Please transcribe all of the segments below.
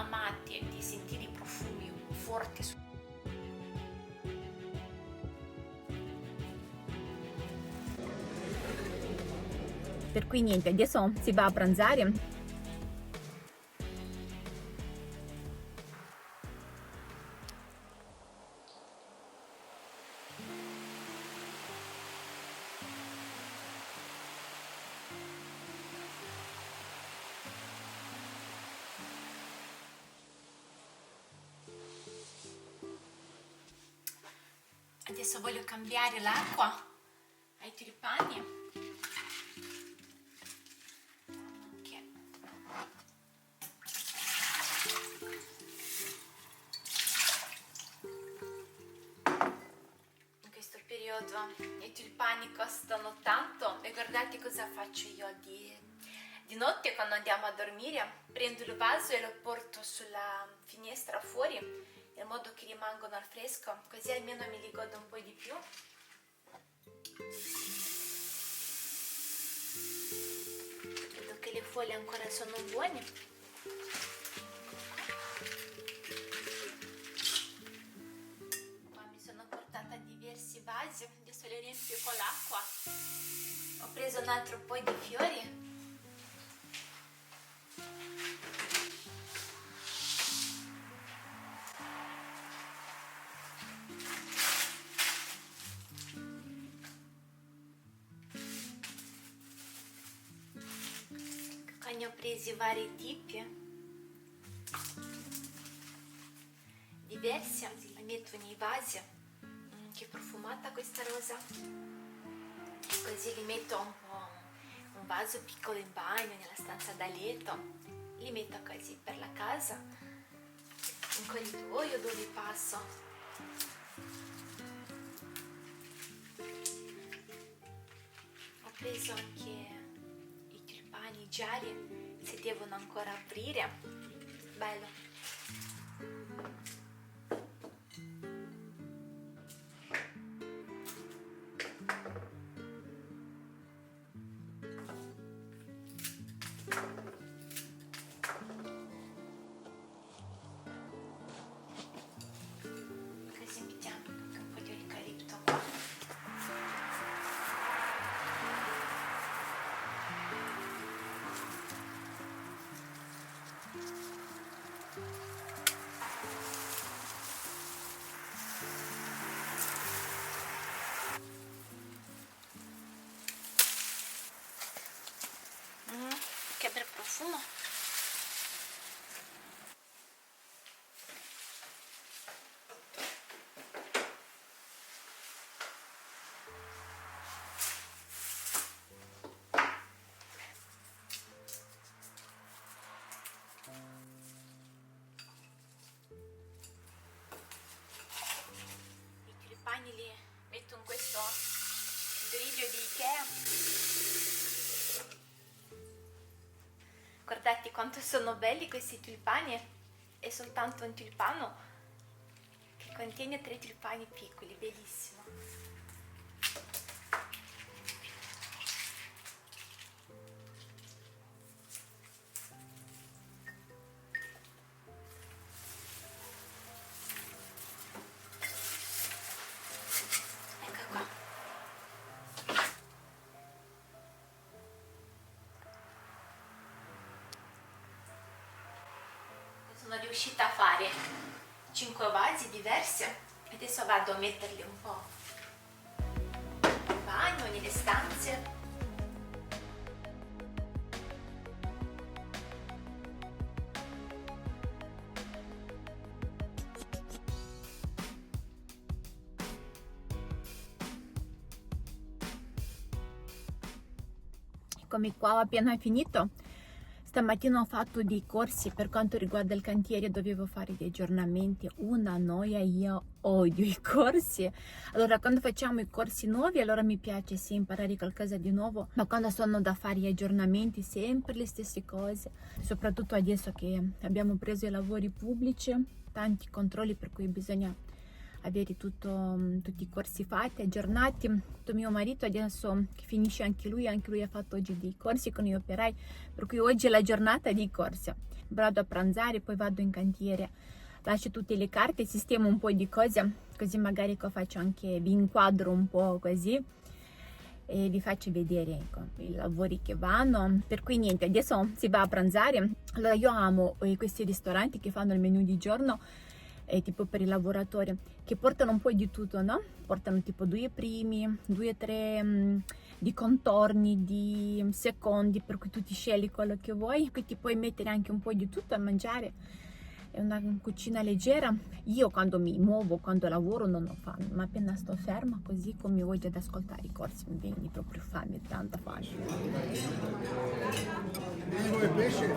amate di sentire i profumi forti Per cui niente, adesso si va a pranzare. Adesso voglio cambiare l'acqua ai tulipani. In questo periodo i tulipani costano tanto e guardate cosa faccio io di notte quando andiamo a dormire. Prendo il vaso e lo porto sulla finestra fuori in modo che rimangono al fresco, così almeno mi li godo un po' di più. Vedo che le foglie ancora sono buone. Qua mi sono portata diversi vasi, adesso li riempio con l'acqua. Ho preso un altro po' di fiori. Ne ho presi vari tipi diversi, la metto nei vasi. Che profumata questa rosa, così li metto un vaso piccolo in bagno, nella stanza da letto, li metto così per la casa, in corridoio dove passo. Ho preso anche i gialli, si devono ancora aprire. Bello. Così mettiamo anche un po' di eucalipto qua. Che bel profumo. I tulipani li metto in questo grigio di Ikea. Guardate quanto sono belli questi tulipani. È soltanto un tulipano che contiene 3 tulipani piccoli, bellissimo. Ecco qua. Sono riuscita a fare 5 vasi diversi. Adesso vado a metterli un po' in bagno, nelle stanze. Eccomi qua, ho appena finito. Stamattina ho fatto dei corsi per quanto riguarda il cantiere, dovevo fare degli aggiornamenti, una noia, io odio i corsi. Allora quando facciamo i corsi nuovi allora mi piace sì imparare qualcosa di nuovo, ma quando sono da fare gli aggiornamenti sempre le stesse cose, soprattutto adesso che abbiamo preso i lavori pubblici, tanti controlli per cui bisogna avere tutti i corsi fatti, aggiornati. Mio marito adesso che finisce anche lui ha fatto oggi dei corsi con gli operai, per cui oggi è la giornata di corsi. Vado a pranzare, poi vado in cantiere, lascio tutte le carte, sistemo un po' di cose, così magari faccio anche, vi inquadro un po' così e vi faccio vedere, ecco, i lavori che vanno. Per cui niente, adesso si va a pranzare. Allora io amo questi ristoranti che fanno il menù di giorno, tipo per i lavoratori, che portano un po' di tutto, no? Portano tipo 2 primi, 2 3 di contorni, di secondi, per cui tu ti scegli quello che vuoi, qui ti puoi mettere anche un po' di tutto a mangiare. È una cucina leggera. Io quando mi muovo, quando lavoro non ho fame, ma appena sto ferma così come oggi ad ascoltare i corsi mi viene proprio fame, tanta fame. Come pesce?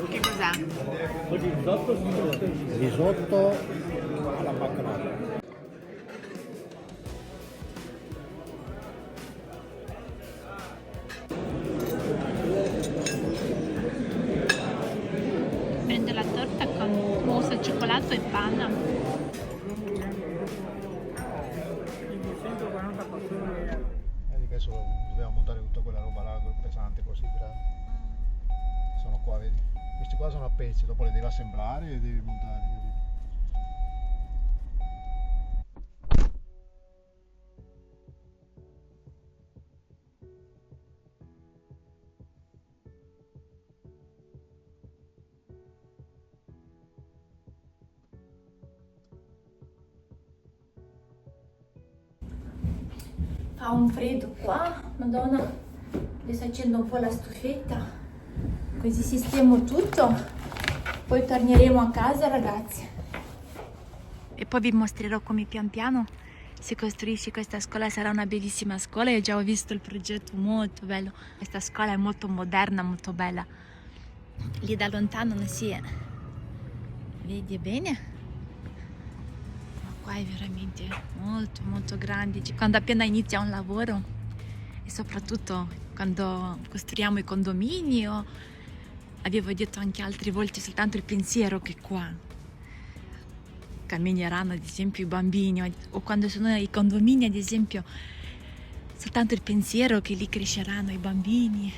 Che cos'è? Risotto alla baccanata. Prendo la torta con mousse al cioccolato e panna. 140 persone. Adesso dobbiamo montare tutta quella roba là, pesante così, sono qua, vedi? Questi qua sono a pezzi, dopo li devi assemblare e devi montare, capito? Fa un freddo qua, madonna. Adesso accendo un po' la stufetta, così sistemo tutto, poi torneremo a casa, ragazzi. E poi vi mostrerò come pian piano si costruisce questa scuola. Sarà una bellissima scuola. Io già ho visto il progetto, molto bello. Questa scuola è molto moderna, molto bella. Lì da lontano non si vede bene, qua è veramente molto molto grande. Quando appena inizia un lavoro e soprattutto quando costruiamo i condomini, o avevo detto anche altre volte, soltanto il pensiero che qua cammineranno ad esempio i bambini, o quando sono i condomini ad esempio, soltanto il pensiero che lì cresceranno i bambini,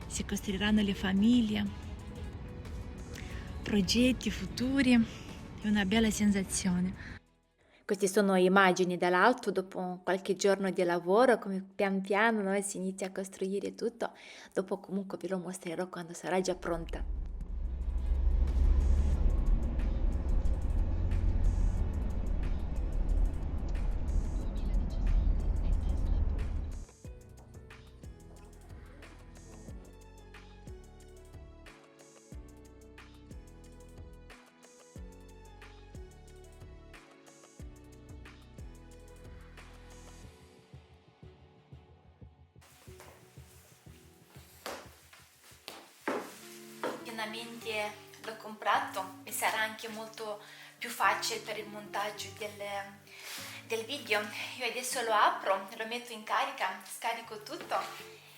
si costruiranno le famiglie, progetti futuri, è una bella sensazione. Queste sono immagini dall'alto dopo qualche giorno di lavoro, come pian piano noi si inizia a costruire tutto. Dopo comunque ve lo mostrerò quando sarà già pronta. Finalmente l'ho comprato e sarà anche molto più facile per il montaggio del video. Io adesso lo apro, lo metto in carica, scarico tutto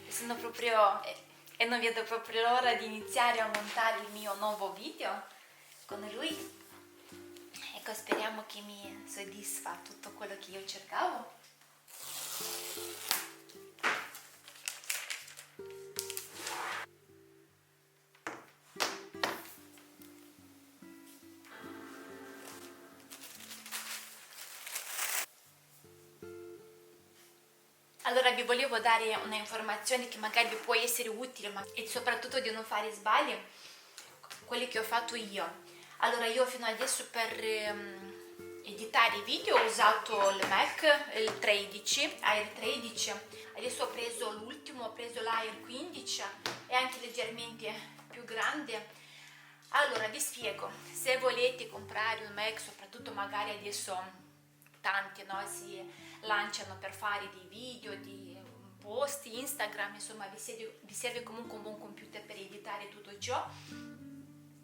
e sono proprio e non vedo proprio l'ora di iniziare a montare il mio nuovo video con lui. Ecco, speriamo che mi soddisfa tutto quello che io cercavo. Allora vi volevo dare una informazione che magari vi può essere utile, e soprattutto di non fare sbagli, quelli che ho fatto io. Allora io fino adesso per editare i video ho usato il Mac, il 13, Air 13, adesso ho preso l'ultimo, ho preso l'Air 15, è anche leggermente più grande. Allora vi spiego, se volete comprare un Mac, soprattutto magari adesso tanti, no, si lanciano per fare dei video, di post, Instagram, insomma vi serve comunque un buon computer per editare tutto ciò.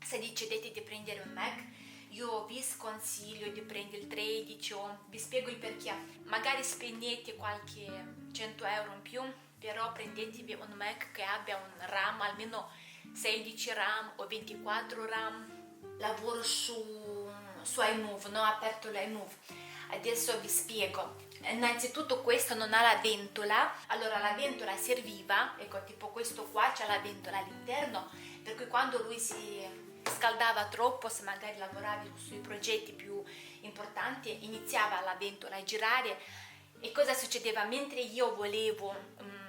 Se decidete di prendere un Mac, io vi sconsiglio di prendere il 13, o vi spiego il perché. Magari spendete qualche 100 euro in più però prendetevi un Mac che abbia un RAM almeno 16 RAM o 24 RAM. Lavoro su iMove, non ho aperto l'iMove. Adesso vi spiego. Innanzitutto questo non ha la ventola, allora la ventola serviva, ecco tipo questo qua c'ha la ventola all'interno, per cui quando lui si scaldava troppo, se magari lavoravi sui progetti più importanti, iniziava la ventola a girare. E cosa succedeva? Mentre io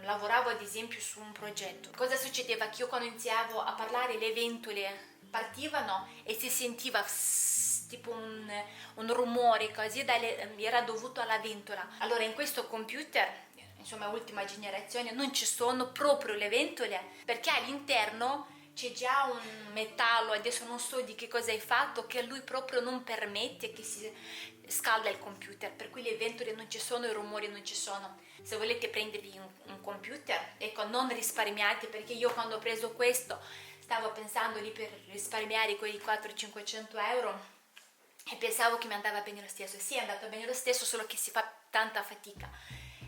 lavoravo ad esempio su un progetto, cosa succedeva? Che io quando iniziavo a parlare le ventole partivano e si sentiva tipo un rumore così, era dovuto alla ventola. Allora in questo computer, insomma ultima generazione, non ci sono proprio le ventole, perché all'interno c'è già un metallo, adesso non so di che cosa è fatto, che lui proprio non permette che si scalda il computer, per cui le ventole non ci sono, i rumori non ci sono. Se volete prendervi un computer, ecco, non risparmiate, perché io quando ho preso questo stavo pensando lì per risparmiare quei 400-500 euro e pensavo che mi andava bene lo stesso. Sì, è andato bene lo stesso, solo che si fa tanta fatica,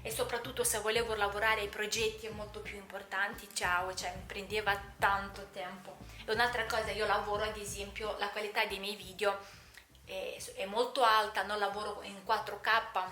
e soprattutto se volevo lavorare ai progetti molto più importanti, cioè mi prendeva tanto tempo. E un'altra cosa, io lavoro ad esempio, la qualità dei miei video è molto alta, non lavoro in 4K,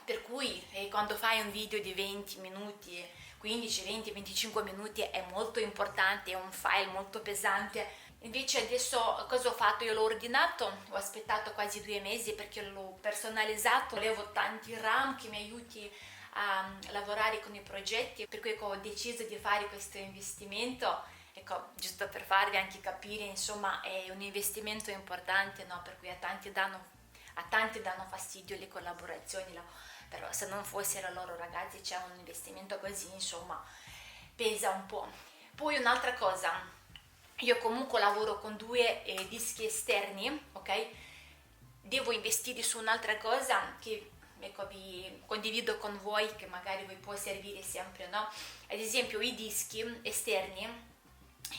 per cui quando fai un video di 20 minuti, 15, 20, 25 minuti è molto importante, è un file molto pesante. Invece adesso cosa ho fatto? Io l'ho ordinato, ho aspettato quasi 2 mesi perché l'ho personalizzato, volevo tanti RAM che mi aiuti a lavorare con i progetti, per cui ho deciso di fare questo investimento, ecco, giusto per farvi anche capire, insomma è un investimento importante, no? Per cui a tanti danno fastidio le collaborazioni, però se non fossero loro ragazzi c'è un investimento così, insomma pesa un po'. Poi un'altra cosa, io comunque lavoro con 2 dischi esterni, ok? Devo investire su un'altra cosa che, ecco, vi condivido con voi, che magari vi può servire sempre, no? Ad esempio i dischi esterni,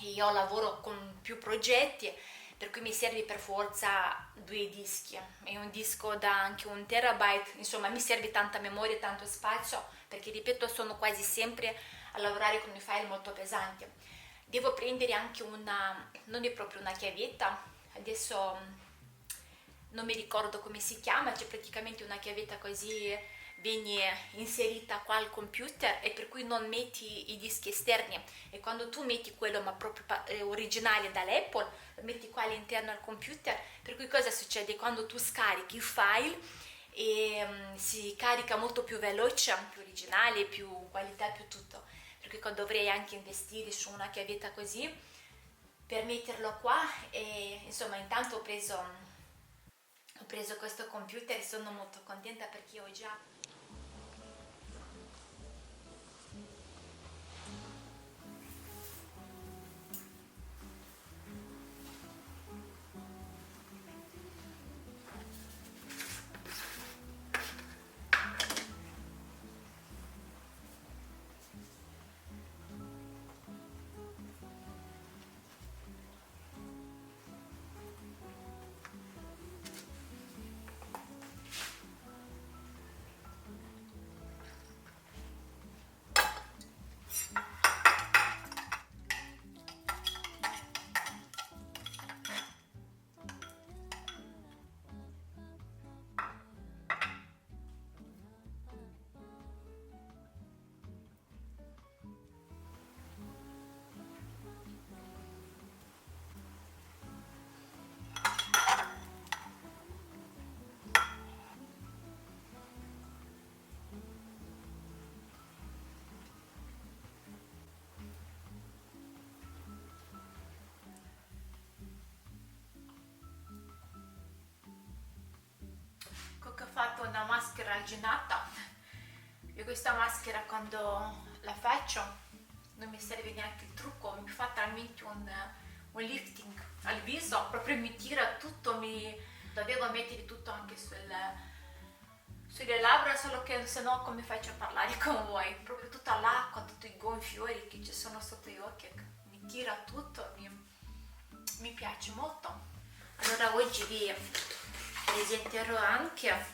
io lavoro con più progetti, per cui mi serve per forza 2 dischi, e un disco da anche 1 terabyte, insomma mi serve tanta memoria, tanto spazio, perché ripeto sono quasi sempre a lavorare con i file molto pesanti. Devo prendere anche non è proprio una chiavetta, adesso non mi ricordo come si chiama, c'è praticamente una chiavetta così, viene inserita qua al computer, e per cui non metti i dischi esterni, e quando tu metti quello ma proprio originale dall'Apple, lo metti qua all'interno al computer, per cui cosa succede? Quando tu scarichi il file si carica molto più veloce, più originale, più qualità, più tutto. Perché dovrei anche investire su una chiavetta così per metterlo qua, e insomma intanto ho preso questo computer e sono molto contenta perché ho già fatto una maschera alginata. Io questa maschera quando la faccio non mi serve neanche il trucco, mi fa talmente un lifting al viso, proprio mi tira tutto, dovevo mettere tutto anche sulle labbra, solo che se no come faccio a parlare con voi? Proprio tutta l'acqua, tutti i gonfiori che ci sono sotto gli occhi, mi tira tutto, mi piace molto. Allora oggi vi presenterò anche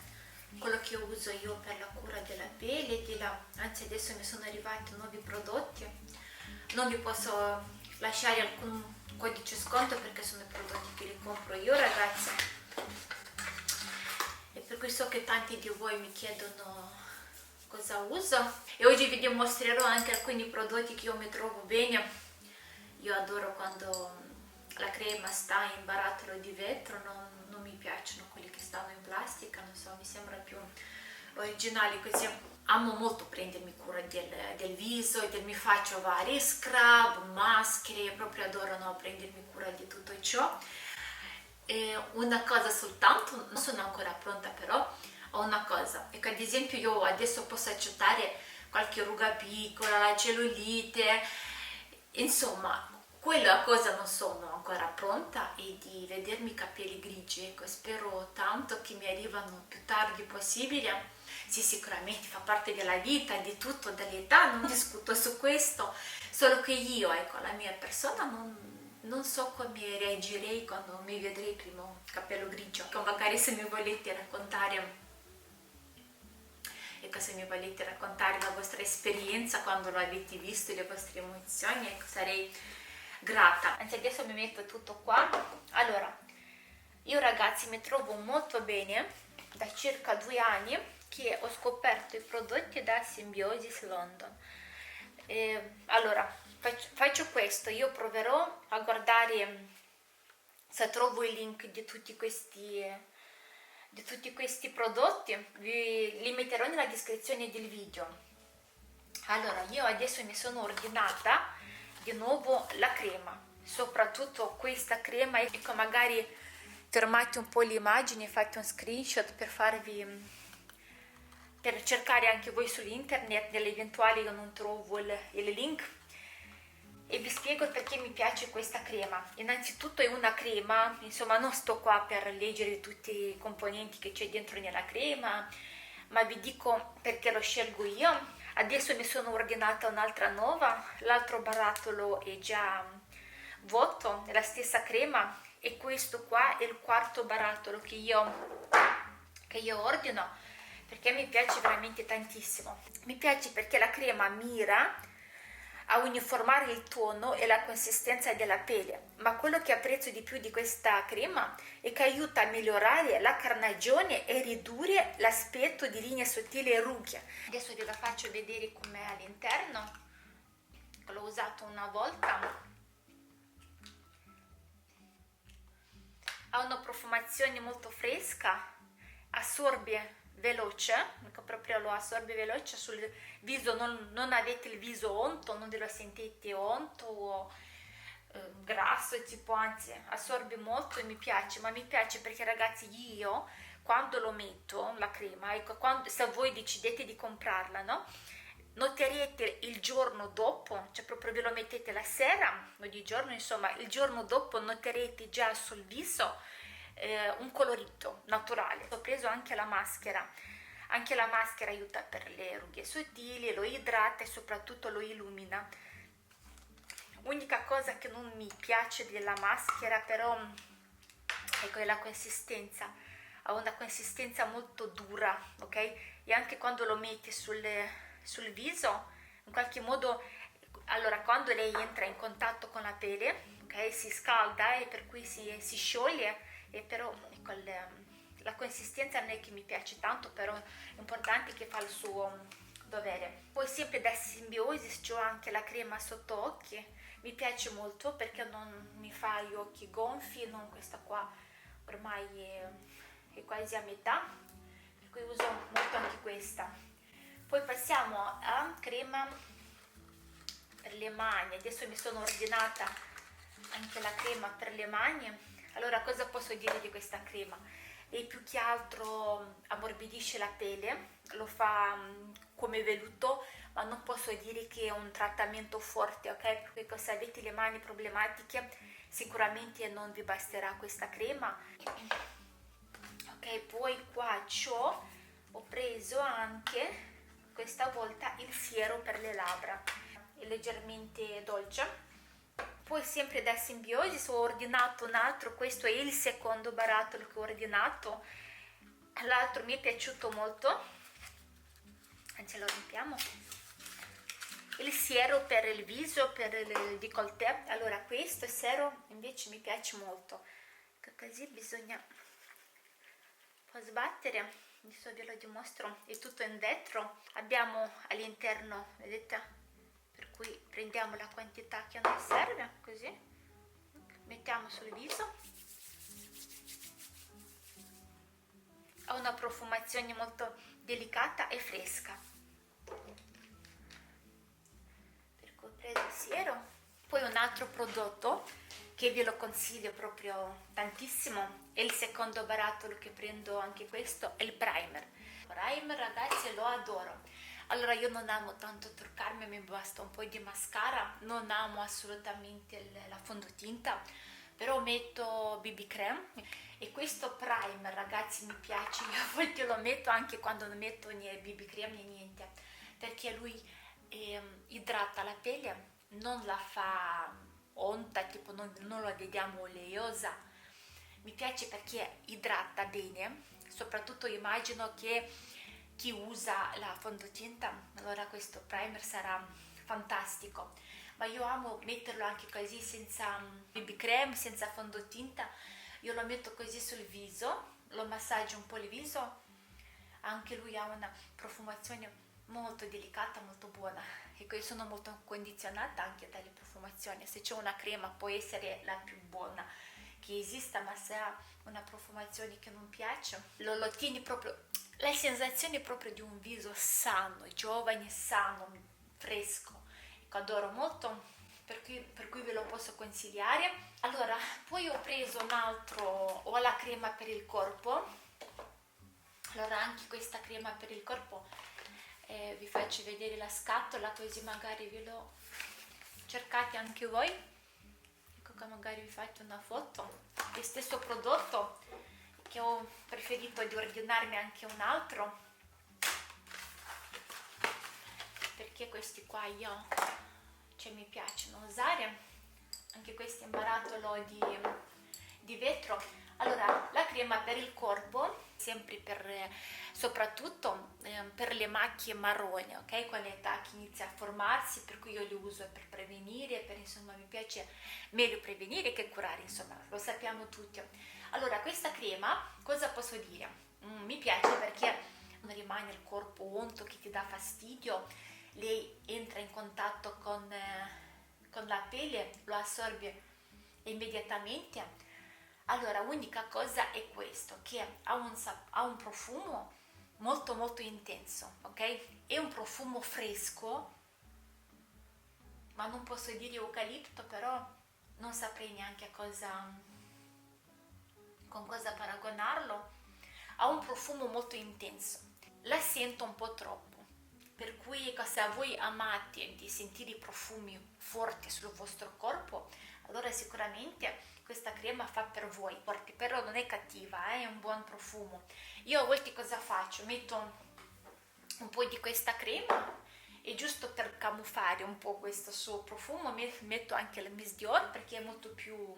quello che uso io per la cura della pelle, anzi adesso mi sono arrivati nuovi prodotti, non vi posso lasciare alcun codice sconto perché sono i prodotti che li compro io, ragazzi, e per cui so che tanti di voi mi chiedono cosa uso, e oggi vi dimostrerò anche alcuni prodotti che io mi trovo bene. Io adoro quando la crema sta in barattolo di vetro, non mi piacciono quelli che stanno in plastica, non so, mi sembra più originali così. Amo molto prendermi cura del viso e mi faccio vari scrub, maschere, proprio adoro, no, prendermi cura di tutto ciò. E una cosa soltanto, non sono ancora pronta, però ho una cosa, ecco, ad esempio io adesso posso accettare qualche ruga piccola, la cellulite, insomma, quella cosa non sono ancora pronta, e di vedermi i capelli grigi, ecco, spero tanto che mi arrivano più tardi possibile. Sì, sicuramente fa parte della vita, di tutto, dell'età, non discuto su questo, solo che io, ecco, la mia persona non so come reagirei quando mi vedrei primo capello grigio. Ecco, magari se mi volete raccontare, ecco, se mi volete raccontare la vostra esperienza quando lo avete visto, le vostre emozioni, ecco, sarei grata. Anzi, adesso mi metto tutto qua. Allora, io ragazzi mi trovo molto bene da circa 2 anni che ho scoperto i prodotti da Symbiosis London. Allora, faccio questo, io proverò a guardare se trovo i link di tutti questi prodotti, li metterò nella descrizione del video. Allora, io adesso mi sono ordinata di nuovo la crema, soprattutto questa crema, ecco, magari fermate un po' le immagini, fate un screenshot per cercare anche voi sull'internet, nell'eventuale io non trovo il link, e vi spiego perché mi piace questa crema. Innanzitutto è una crema, insomma non sto qua per leggere tutti i componenti che c'è dentro nella crema, ma vi dico perché lo scelgo io. Adesso mi sono ordinata un'altra nuova, l'altro barattolo è già vuoto, è la stessa crema, e questo qua è il 4º barattolo che io ordino, perché mi piace veramente tantissimo. Mi piace perché la crema mira a uniformare il tono e la consistenza della pelle, ma quello che apprezzo di più di questa crema è che aiuta a migliorare la carnagione e ridurre l'aspetto di linee sottili e rughe. Adesso ve la faccio vedere com'è all'interno, l'ho usato una volta. Ha una profumazione molto fresca, assorbe veloce, proprio lo assorbe veloce sul viso, non avete il viso onto, non ve lo sentite onto o grasso, tipo, anzi assorbe molto e mi piace. Ma mi piace perché ragazzi, io quando lo metto la crema, ecco, se voi decidete di comprarla, no, noterete il giorno dopo, cioè proprio ve lo mettete la sera o di giorno, insomma il giorno dopo noterete già sul viso un colorito naturale. Ho preso anche la maschera aiuta per le rughe sottili, lo idrata e soprattutto lo illumina. Unica cosa che non mi piace della maschera però, ecco, è la consistenza. Ha una consistenza molto dura, ok? E anche quando lo metti sul viso, in qualche modo, allora quando lei entra in contatto con la pelle, ok, si scalda e per cui si scioglie, e però ecco, la consistenza non è che mi piace tanto, però è importante che fa il suo dovere. Poi sempre da Symbiosis c'ho anche la crema sotto occhi, mi piace molto perché non mi fa gli occhi gonfi, non questa qua ormai è quasi a metà, per cui uso molto anche questa. Poi passiamo a crema per le mani. Adesso mi sono ordinata anche la crema per le mani. Allora, cosa posso dire di questa crema? E più che altro ammorbidisce la pelle, lo fa come velluto, ma non posso dire che è un trattamento forte, ok? Perché se avete le mani problematiche sicuramente non vi basterà questa crema. Ok, poi qua ho preso anche questa volta il siero per le labbra, è leggermente dolce. Poi sempre da Symbiosis ho ordinato un altro, questo è il 2º barattolo che ho ordinato. l'altro mi è piaciuto molto, anzi lo rompiamo, il siero per il viso, per il décolleté. Allora questo siero invece mi piace molto, così bisogna un po' sbattere. Adesso ve lo dimostro, è tutto in vetro, abbiamo all'interno, vedete, per cui prendiamo la quantità che a noi serve, così mettiamo sul viso. Ha una profumazione molto delicata e fresca, per cui ho preso il siero. Poi un altro prodotto che ve lo consiglio proprio tantissimo è il secondo barattolo che prendo, anche questo è il primer. Ragazzi, lo adoro. Allora io non amo tanto truccarmi, mi basta un po' di mascara, non amo assolutamente la fondotinta, però metto BB cream e questo primer, ragazzi, mi piace. Io a volte lo metto anche quando non metto né BB cream né niente, perché lui idrata la pelle, non la fa onta, tipo non la vediamo oleosa. Mi piace perché idrata bene, soprattutto immagino che chi usa la fondotinta, allora questo primer sarà fantastico. Ma io amo metterlo anche così, senza BB cream, senza fondotinta. Io lo metto così sul viso, lo massaggio un po' il viso. Anche lui ha una profumazione molto delicata, molto buona. Ecco, io sono molto condizionata anche dalle profumazioni. Se c'è una crema può essere la più buona che esista, ma se ha una profumazione che non piace, lo tieni proprio, la sensazione proprio di un viso sano, giovane, sano, fresco. Ecco, adoro molto, per cui ve lo posso consigliare. Allora, poi ho preso un altro, ho la crema per il corpo. Allora, anche questa crema per il corpo, vi faccio vedere la scatola, così magari ve lo cercate anche voi. Ecco che magari vi faccio una foto. Il stesso prodotto, che ho preferito di ordinarmi anche un altro, perché questi qua io, cioè, mi piacciono usare. Anche questo è un barattolo di vetro. Allora, la crema per il corpo, sempre soprattutto per le macchie marroni, ok? Con l'età che inizia a formarsi, per cui io li uso per prevenire, insomma, mi piace meglio prevenire che curare, insomma, lo sappiamo tutti. Allora, questa crema, cosa posso dire? Mi piace perché non rimane il corpo unto che ti dà fastidio, lei entra in contatto con la pelle, lo assorbe immediatamente. Allora, l'unica cosa è questo, che ha un profumo molto molto intenso, ok? È un profumo fresco, ma non posso dire eucalipto, però non saprei neanche con cosa paragonarlo. Ha un profumo molto intenso, la sento un po' troppo, per cui se voi amate di sentire i profumi forti sul vostro corpo, allora sicuramente questa crema fa per voi, però non è cattiva, è un buon profumo. Io a volte cosa faccio? Metto un po' di questa crema e giusto per camuffare un po' questo suo profumo metto anche il Miss Dior, perché è molto più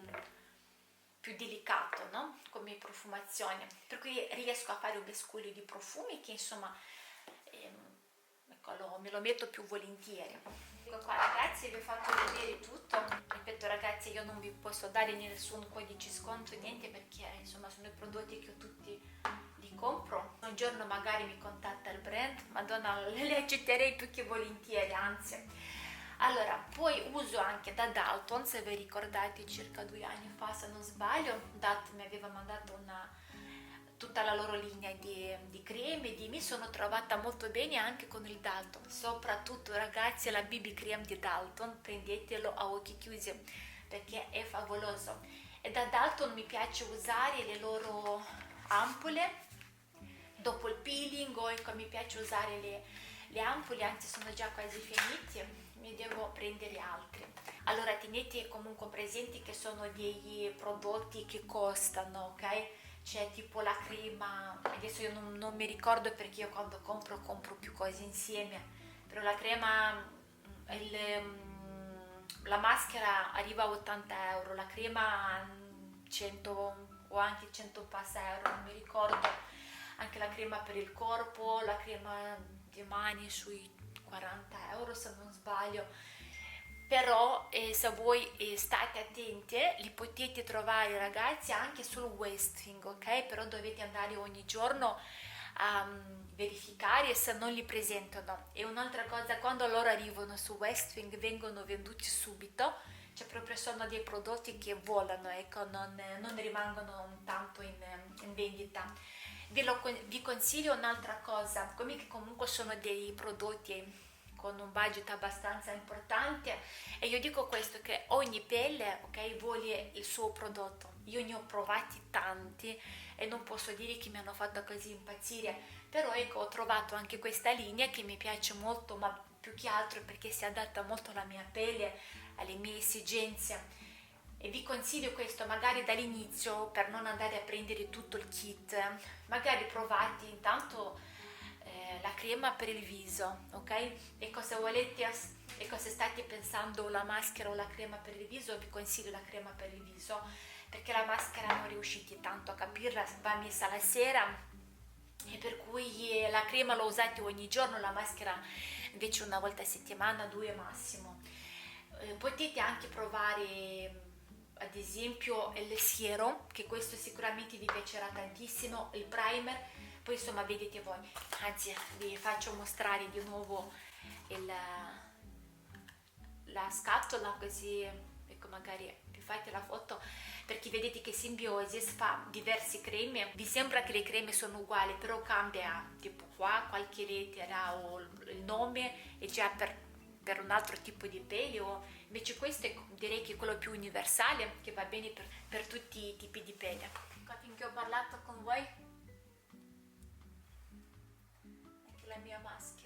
delicato, no? Come profumazione, per cui riesco a fare un mescolio di profumi che insomma ecco, me lo metto più volentieri. Ecco qua, ragazzi, vi ho fatto vedere tutto. Ripeto, ragazzi, io non vi posso dare nessun codice sconto, niente, perché insomma sono i prodotti che io tutti li compro. Un giorno magari mi contatta il brand, madonna, li accetterei più che volentieri, anzi. Allora, poi uso anche da Dalton, se vi ricordate, circa 2 anni fa, se non sbaglio, Dalton mi aveva mandato tutta la loro linea di creme, mi sono trovata molto bene anche con il Dalton. Soprattutto, ragazzi, la BB cream di Dalton, prendetelo a occhi chiusi perché è favoloso. E da Dalton mi piace usare le loro ampule dopo il peeling, o ecco, mi piace usare le ampule, anzi sono già quasi finite, ne devo prendere altre. Allora tenete comunque presenti che sono dei prodotti che costano, ok? C'è tipo la crema, adesso io non mi ricordo perché io quando compro più cose insieme, però la crema, la maschera arriva a 80 euro, la crema 100 o anche 100 passa euro, non mi ricordo, anche crema per il corpo, la crema di mani sui 40 euro se non sbaglio. Però se voi state attenti, li potete trovare ragazzi anche sul Westwing, ok? Però dovete andare ogni giorno a verificare se non li presentano. E un'altra cosa, quando loro arrivano su Westwing vengono venduti subito, cioè proprio sono dei prodotti che volano, ecco, non rimangono tanto in vendita. Vi consiglio un'altra cosa, come che comunque sono dei prodotti con un budget abbastanza importante, e io dico questo, che ogni pelle, ok, vuole il suo prodotto. Io ne ho provati tanti e non posso dire che mi hanno fatto così impazzire, però ecco, ho trovato anche questa linea che mi piace molto, ma più che altro perché si adatta molto alla mia pelle, alle mie esigenze. E vi consiglio questo magari dall'inizio, per non andare a prendere tutto il kit. Magari provate intanto la crema per il viso, ok? E cosa volete, e cosa state pensando, la maschera o la crema per il viso? Vi consiglio la crema per il viso, perché la maschera non riuscite tanto a capirla, va messa la sera, e per cui la crema l'ho usata ogni giorno, la maschera invece una volta a settimana, 2 massimo. Potete anche provare ad esempio il siero, che questo sicuramente vi piacerà tantissimo, il primer, poi insomma vedete voi. Anzi, vi faccio mostrare di nuovo la scatola, così ecco, magari vi fate la foto, perché vedete che Symbiosis fa diverse creme. Vi sembra che le creme sono uguali, però cambia tipo qua qualche lettera o il nome è già per un altro tipo di pelle, o invece questo direi che è quello più universale, che va bene per tutti i tipi di pelle. Finché ho parlato con voi, anche la mia maschera.